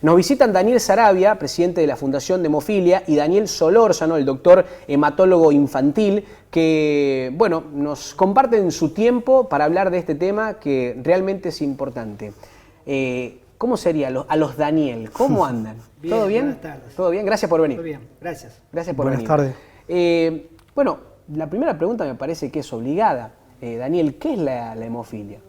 Nos visitan Daniel Saravia, presidente de la Fundación de Hemofilia, y Daniel Solórzano, el doctor hematólogo infantil, que bueno, nos comparten su tiempo para hablar de este tema que realmente es importante. ¿Cómo sería a los Daniel? ¿Cómo andan? Bien, ¿Todo bien? buenas tardes. ¿Todo bien? Gracias por venir. Todo bien, gracias. Gracias por venir. Buenas tardes. Bueno, la primera pregunta me parece que es obligada. Daniel, ¿qué es la hemofilia?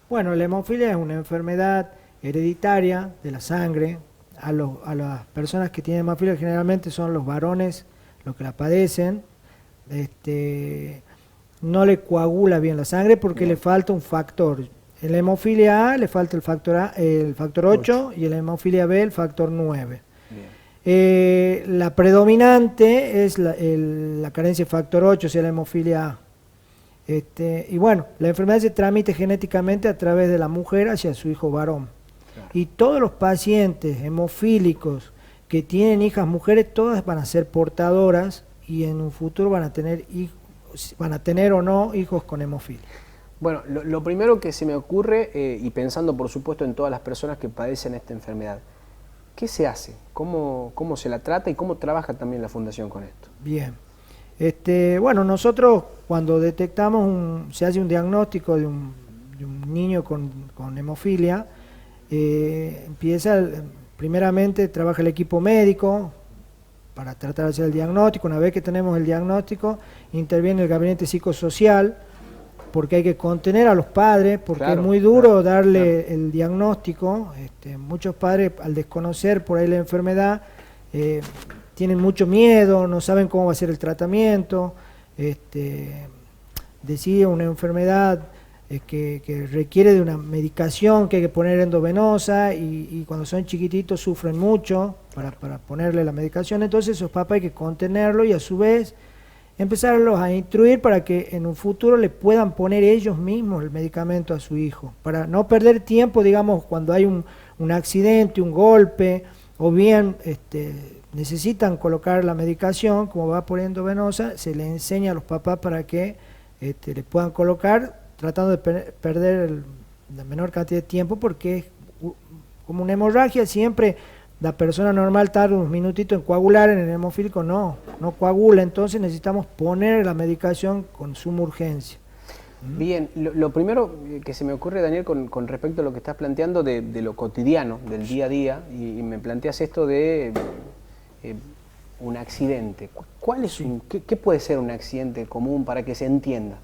Bueno, la hemofilia es una enfermedad hereditaria de la sangre. A las personas que tienen hemofilia generalmente son los varones los que la padecen. No le coagula bien la sangre porque le falta un factor. En la hemofilia A le falta el factor 8 y en la hemofilia B el factor 9. La predominante es la carencia de factor 8, o sea, la hemofilia A. Y bueno, la enfermedad se transmite genéticamente a través de la mujer hacia su hijo varón. Claro. Y todos los pacientes hemofílicos que tienen hijas mujeres, todas van a ser portadoras y en un futuro van a tener o no hijos con hemofilia. Bueno, lo primero que se me ocurre, y pensando por supuesto en todas las personas que padecen esta enfermedad, ¿qué se hace? ¿Cómo se la trata y cómo trabaja también la Fundación con esto? Bien. Bueno, nosotros cuando detectamos, se hace un diagnóstico de un niño con hemofilia, primeramente trabaja el equipo médico para tratar de hacer el diagnóstico. Una vez que tenemos el diagnóstico, interviene el gabinete psicosocial, porque hay que contener a los padres, porque claro, es muy duro darle el diagnóstico. Muchos padres, al desconocer por ahí la enfermedad, tienen mucho miedo, no saben cómo va a ser el tratamiento. Decide una enfermedad que requiere de una medicación que hay que poner endovenosa y cuando son chiquititos sufren mucho para ponerle la medicación. Entonces esos papás hay que contenerlo y a su vez empezarlos a instruir para que en un futuro le puedan poner ellos mismos el medicamento a su hijo, para no perder tiempo, digamos, cuando hay un accidente, un golpe, o bien necesitan colocar la medicación, como va por endovenosa, se le enseña a los papás para que le puedan colocar, tratando de perder la menor cantidad de tiempo, porque es como una hemorragia, siempre la persona normal tarda unos minutitos en coagular, en el hemofílico no coagula, entonces necesitamos poner la medicación con suma urgencia. Bien, lo primero que se me ocurre, Daniel, con respecto a lo que estás planteando de lo cotidiano, del día a día, y me planteas esto de un accidente. ¿Qué puede ser un accidente común para que se entienda?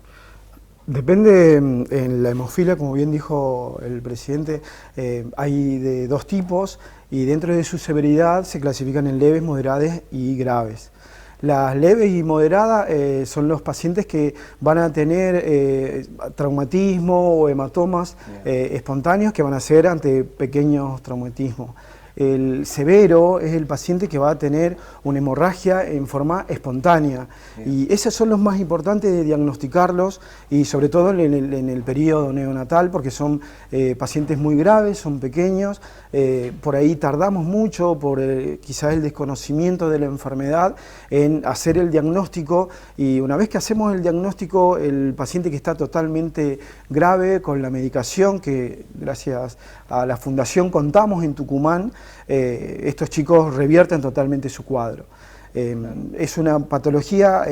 Depende, en la hemofilia, como bien dijo el presidente, hay de dos tipos y dentro de su severidad se clasifican en leves, moderadas y graves. Las leves y moderadas son los pacientes que van a tener traumatismo o hematomas espontáneos que van a ser ante pequeños traumatismos. El severo es el paciente que va a tener una hemorragia en forma espontánea. Bien. Y esos son los más importantes de diagnosticarlos y sobre todo en el periodo neonatal, porque son pacientes muy graves, son pequeños, por ahí tardamos mucho por quizás el desconocimiento de la enfermedad en hacer el diagnóstico, y una vez que hacemos el diagnóstico, el paciente que está totalmente grave con la medicación que gracias a la Fundación contamos en Tucumán, estos chicos revierten totalmente su cuadro. Es una patología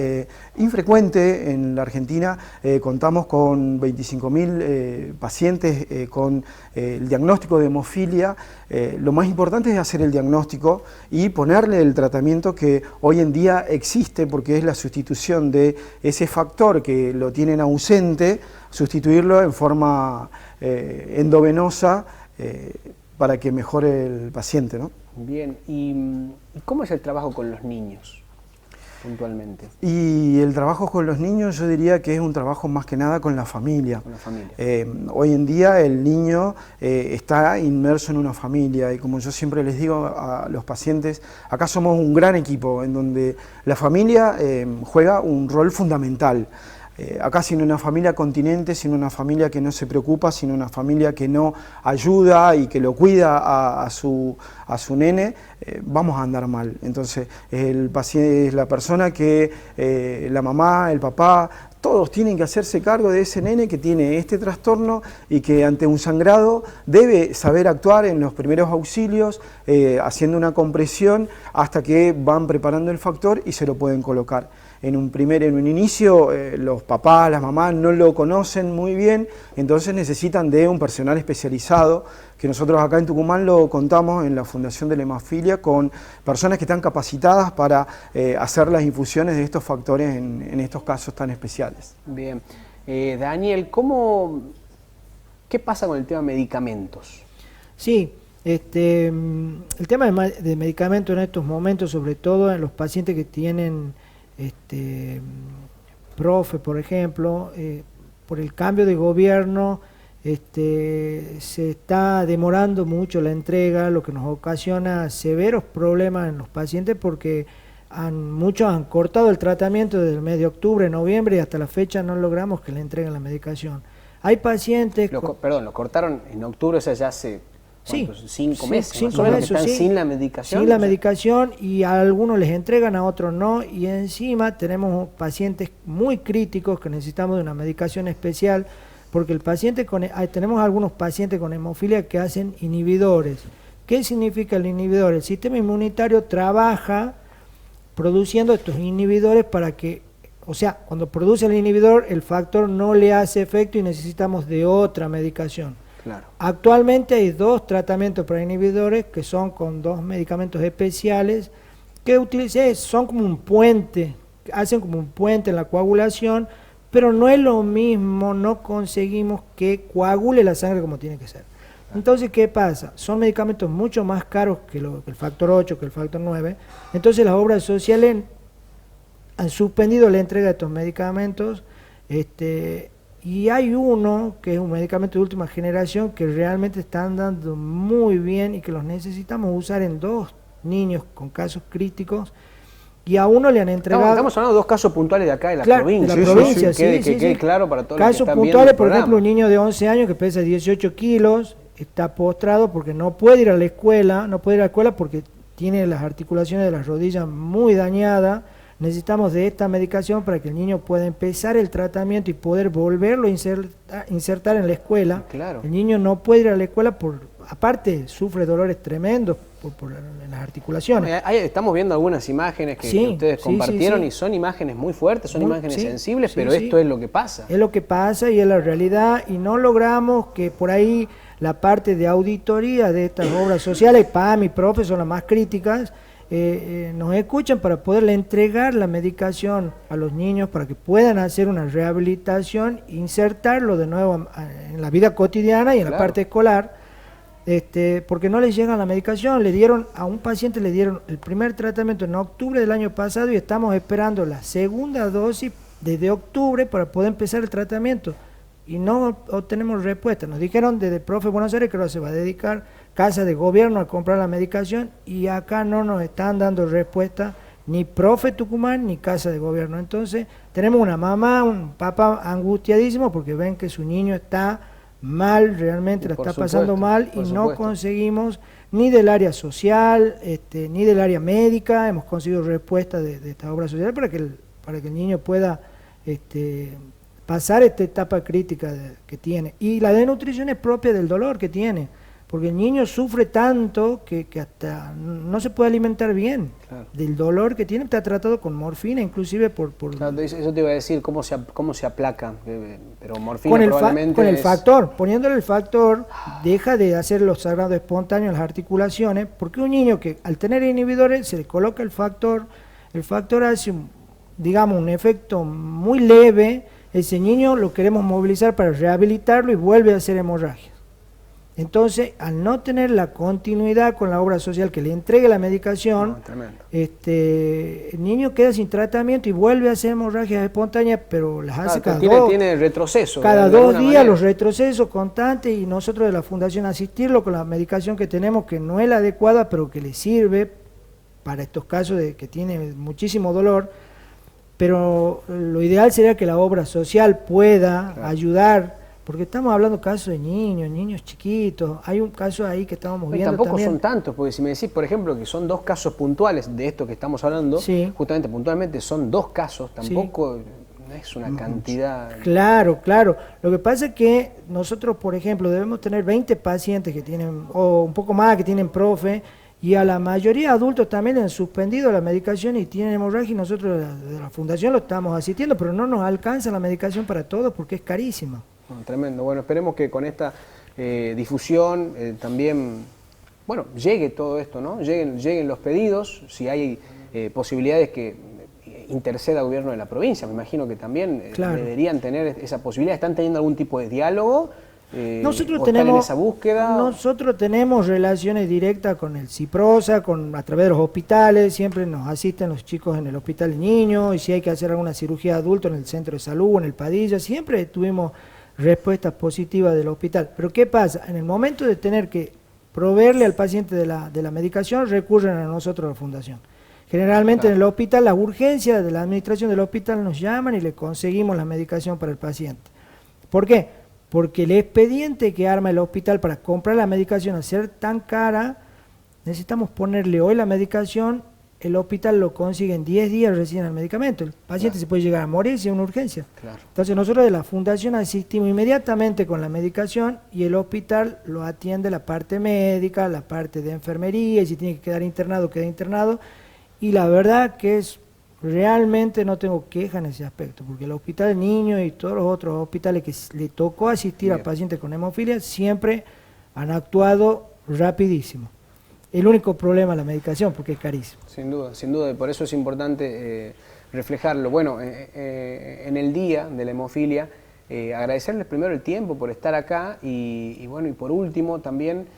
infrecuente en la Argentina. Contamos con 25.000 pacientes con el diagnóstico de hemofilia. Lo más importante es hacer el diagnóstico y ponerle el tratamiento que hoy en día existe, porque es la sustitución de ese factor que lo tienen ausente, sustituirlo en forma endovenosa para que mejore el paciente, ¿no? Bien, ¿y cómo es el trabajo con los niños, puntualmente? Y el trabajo con los niños yo diría que es un trabajo más que nada con la familia. Con la familia. Hoy en día el niño está inmerso en una familia y como yo siempre les digo a los pacientes, acá somos un gran equipo en donde la familia juega un rol fundamental. Acá sin una familia continente, sin una familia que no se preocupa, sin una familia que no ayuda y que lo cuida a su nene, vamos a andar mal. Entonces el paciente es la persona que la mamá, el papá, todos tienen que hacerse cargo de ese nene que tiene este trastorno y que ante un sangrado debe saber actuar en los primeros auxilios, haciendo una compresión hasta que van preparando el factor y se lo pueden colocar. En un inicio, los papás, las mamás no lo conocen muy bien, entonces necesitan de un personal especializado, que nosotros acá en Tucumán lo contamos en la Fundación de la Hemofilia, con personas que están capacitadas para hacer las infusiones de estos factores en estos casos tan especiales. Bien. Daniel, ¿qué pasa con el tema de medicamentos? Sí, el tema de medicamentos en estos momentos, sobre todo en los pacientes que tienen profe, por ejemplo, por el cambio de gobierno, se está demorando mucho la entrega, lo que nos ocasiona severos problemas en los pacientes porque muchos han cortado el tratamiento desde el mes de octubre, noviembre y hasta la fecha no logramos que le entreguen la medicación. Hay pacientes... Lo cortaron en octubre, o sea, ya hace... Sí, 5 meses, 5 meses que están sí, sin la medicación. Sin la medicación, y a algunos les entregan, a otros no, y encima tenemos pacientes muy críticos que necesitamos de una medicación especial, porque tenemos algunos pacientes con hemofilia que hacen inhibidores. ¿Qué significa el inhibidor? El sistema inmunitario trabaja produciendo estos inhibidores para que, o sea, cuando produce el inhibidor, el factor no le hace efecto y necesitamos de otra medicación. Claro. Actualmente hay 2 tratamientos para inhibidores que son con 2 medicamentos especiales que son como un puente, hacen como un puente en la coagulación, pero no es lo mismo, no conseguimos que coagule la sangre como tiene que ser. Entonces, ¿qué pasa? Son medicamentos mucho más caros que el factor 8, que el factor 9. Entonces las obras sociales han suspendido la entrega de estos medicamentos. Y hay uno que es un medicamento de última generación que realmente está andando muy bien y que los necesitamos usar en 2 niños con casos críticos, y a uno le han entregado... Estamos hablando de 2 casos puntuales de acá, de la provincia. De la provincia, sí. Que quede claro para todos los casos que están puntuales, viendo el por ejemplo, programa. un niño de 11 años que pesa 18 kilos, está postrado porque no puede ir a la escuela, porque tiene las articulaciones de las rodillas muy dañadas. Necesitamos de esta medicación para que el niño pueda empezar el tratamiento y poder volverlo a insertar en la escuela. Claro. El niño no puede ir a la escuela, aparte sufre dolores tremendos en las articulaciones. Estamos viendo algunas imágenes que ustedes compartieron y son imágenes muy fuertes, son imágenes sensibles, pero esto es lo que pasa. Es lo que pasa y es la realidad, y no logramos que por ahí la parte de auditoría de estas obras sociales, PAM y PROFE son las más críticas, nos escuchan para poderle entregar la medicación a los niños para que puedan hacer una rehabilitación, insertarlo de nuevo en la vida cotidiana y en la parte escolar, porque no les llega la medicación. A un paciente le dieron el primer tratamiento en octubre del año pasado y estamos esperando la segunda dosis desde octubre para poder empezar el tratamiento y no obtenemos respuesta. Nos dijeron desde el profe Buenos Aires que ahora se va a dedicar Casa de Gobierno a comprar la medicación, y acá no nos están dando respuesta ni profe Tucumán ni Casa de Gobierno. Entonces tenemos una mamá, un papá angustiadísimo porque ven que su niño está mal, realmente la está pasando mal, y no conseguimos ni del área social, ni del área médica, hemos conseguido respuesta de esta obra social para que el niño pueda pasar esta etapa crítica que tiene. Y la desnutrición es propia del dolor que tiene, porque el niño sufre tanto que hasta no se puede alimentar bien. Claro. Del dolor que tiene, está tratado con morfina, inclusive por... Claro, eso te iba a decir, ¿cómo se aplaca? Pero morfina probablemente con el factor, poniéndole el factor, deja de hacer los sangrados espontáneos en las articulaciones, porque un niño que al tener inhibidores se le coloca el factor hace un efecto muy leve, ese niño lo queremos movilizar para rehabilitarlo y vuelve a hacer hemorragia. Entonces, al no tener la continuidad con la obra social que le entregue la medicación, el niño queda sin tratamiento y vuelve a hacer hemorragias espontáneas, pero las hace tiene retroceso. Cada 2 días los retrocesos constantes, y nosotros de la Fundación asistirlo con la medicación que tenemos, que no es la adecuada, pero que le sirve para estos casos de que tiene muchísimo dolor. Pero lo ideal sería que la obra social pueda ayudar, porque estamos hablando de casos de niños chiquitos. Hay un caso ahí que estábamos viendo tampoco también. Son tantos, porque si me decís, por ejemplo, que son 2 casos puntuales de esto que estamos hablando, justamente puntualmente son 2 casos, tampoco Es una cantidad. Claro, claro. Lo que pasa es que nosotros, por ejemplo, debemos tener 20 pacientes que tienen, o un poco más, que tienen profe, y a la mayoría de adultos también han suspendido la medicación y tienen hemorragia, y nosotros de la fundación lo estamos asistiendo, pero no nos alcanza la medicación para todos porque es carísima. Tremendo. Bueno, esperemos que con esta difusión también, bueno, llegue todo esto, ¿no? Lleguen los pedidos, si hay posibilidades que interceda el gobierno de la provincia, me imagino que también Claro. deberían tener esa posibilidad. ¿Están teniendo algún tipo de diálogo? Nosotros ¿O están en tenemos, esa búsqueda? nosotros tenemos relaciones directas con el CIPROSA, a través de los hospitales, siempre nos asisten los chicos en el hospital de niños, y si hay que hacer alguna cirugía de adulto en el centro de salud, en el Padilla, siempre tuvimos respuestas positivas del hospital. Pero ¿qué pasa? En el momento de tener que proveerle al paciente de la medicación, recurren a nosotros, la fundación. Generalmente Claro. en el hospital, las urgencias de la administración del hospital nos llaman y le conseguimos la medicación para el paciente. ¿Por qué? Porque el expediente que arma el hospital para comprar la medicación, al ser tan cara, necesitamos ponerle hoy la medicación, el hospital lo consigue en 10 días recién el medicamento. El paciente Claro. se puede llegar a morir si es una urgencia. Claro. Entonces nosotros de la fundación asistimos inmediatamente con la medicación y el hospital lo atiende la parte médica, la parte de enfermería, y si tiene que quedar internado, queda internado. Y la verdad que realmente no tengo queja en ese aspecto, porque el hospital de niños y todos los otros hospitales que le tocó asistir a Bien. pacientes con hemofilia siempre han actuado rapidísimo. El único problema es la medicación, porque es carísimo. Sin duda, y por eso es importante reflejarlo. Bueno, en el día de la hemofilia, agradecerles primero el tiempo por estar acá y bueno, y por último también,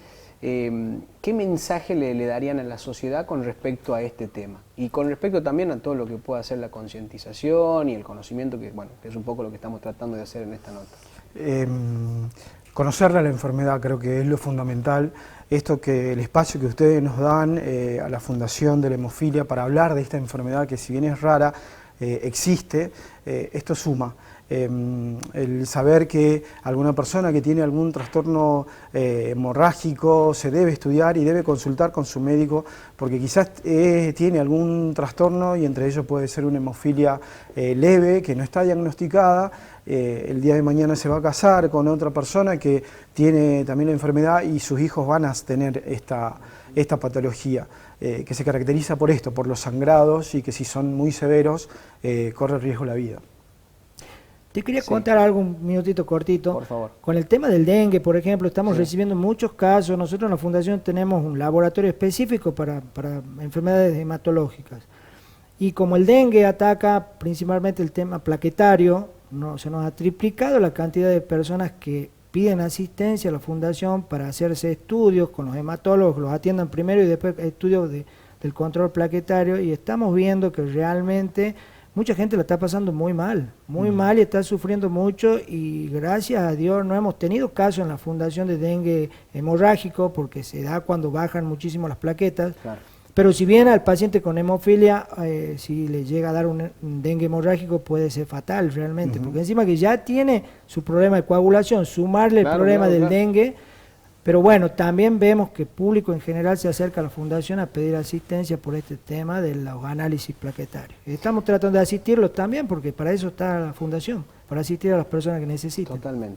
¿qué mensaje le darían a la sociedad con respecto a este tema? Y con respecto también a todo lo que pueda ser la concientización y el conocimiento, que bueno, que es un poco lo que estamos tratando de hacer en esta nota. Conocerla la enfermedad creo que es lo fundamental. Esto que el espacio que ustedes nos dan a la Fundación de la Hemofilia para hablar de esta enfermedad que si bien es rara, existe, esto suma. El saber que alguna persona que tiene algún trastorno hemorrágico se debe estudiar y debe consultar con su médico, porque quizás tiene algún trastorno y entre ellos puede ser una hemofilia leve que no está diagnosticada. El día de mañana se va a casar con otra persona que tiene también la enfermedad y sus hijos van a tener esta patología, que se caracteriza por esto, por los sangrados, y que si son muy severos corre riesgo la vida. Te quería Sí. contar algo, un minutito cortito. Por favor. Con el tema del dengue, por ejemplo, estamos Sí. recibiendo muchos casos. Nosotros en la Fundación tenemos un laboratorio específico para enfermedades hematológicas. Y como el dengue ataca principalmente el tema plaquetario, se nos ha triplicado la cantidad de personas que piden asistencia a la Fundación para hacerse estudios con los hematólogos, los atiendan primero y después estudios del control plaquetario, y estamos viendo que realmente mucha gente la está pasando muy mal y está sufriendo mucho, y gracias a Dios no hemos tenido casos en la Fundación de dengue hemorrágico, porque se da cuando bajan muchísimo las plaquetas. Claro. Pero si bien al paciente con hemofilia, si le llega a dar un dengue hemorrágico, puede ser fatal realmente, porque encima que ya tiene su problema de coagulación, sumarle Claro, el problema claro, del claro. dengue. Pero bueno, también vemos que el público en general se acerca a la Fundación a pedir asistencia por este tema de los análisis plaquetarios. Estamos tratando de asistirlos también, porque para eso está la Fundación, para asistir a las personas que necesiten. Totalmente.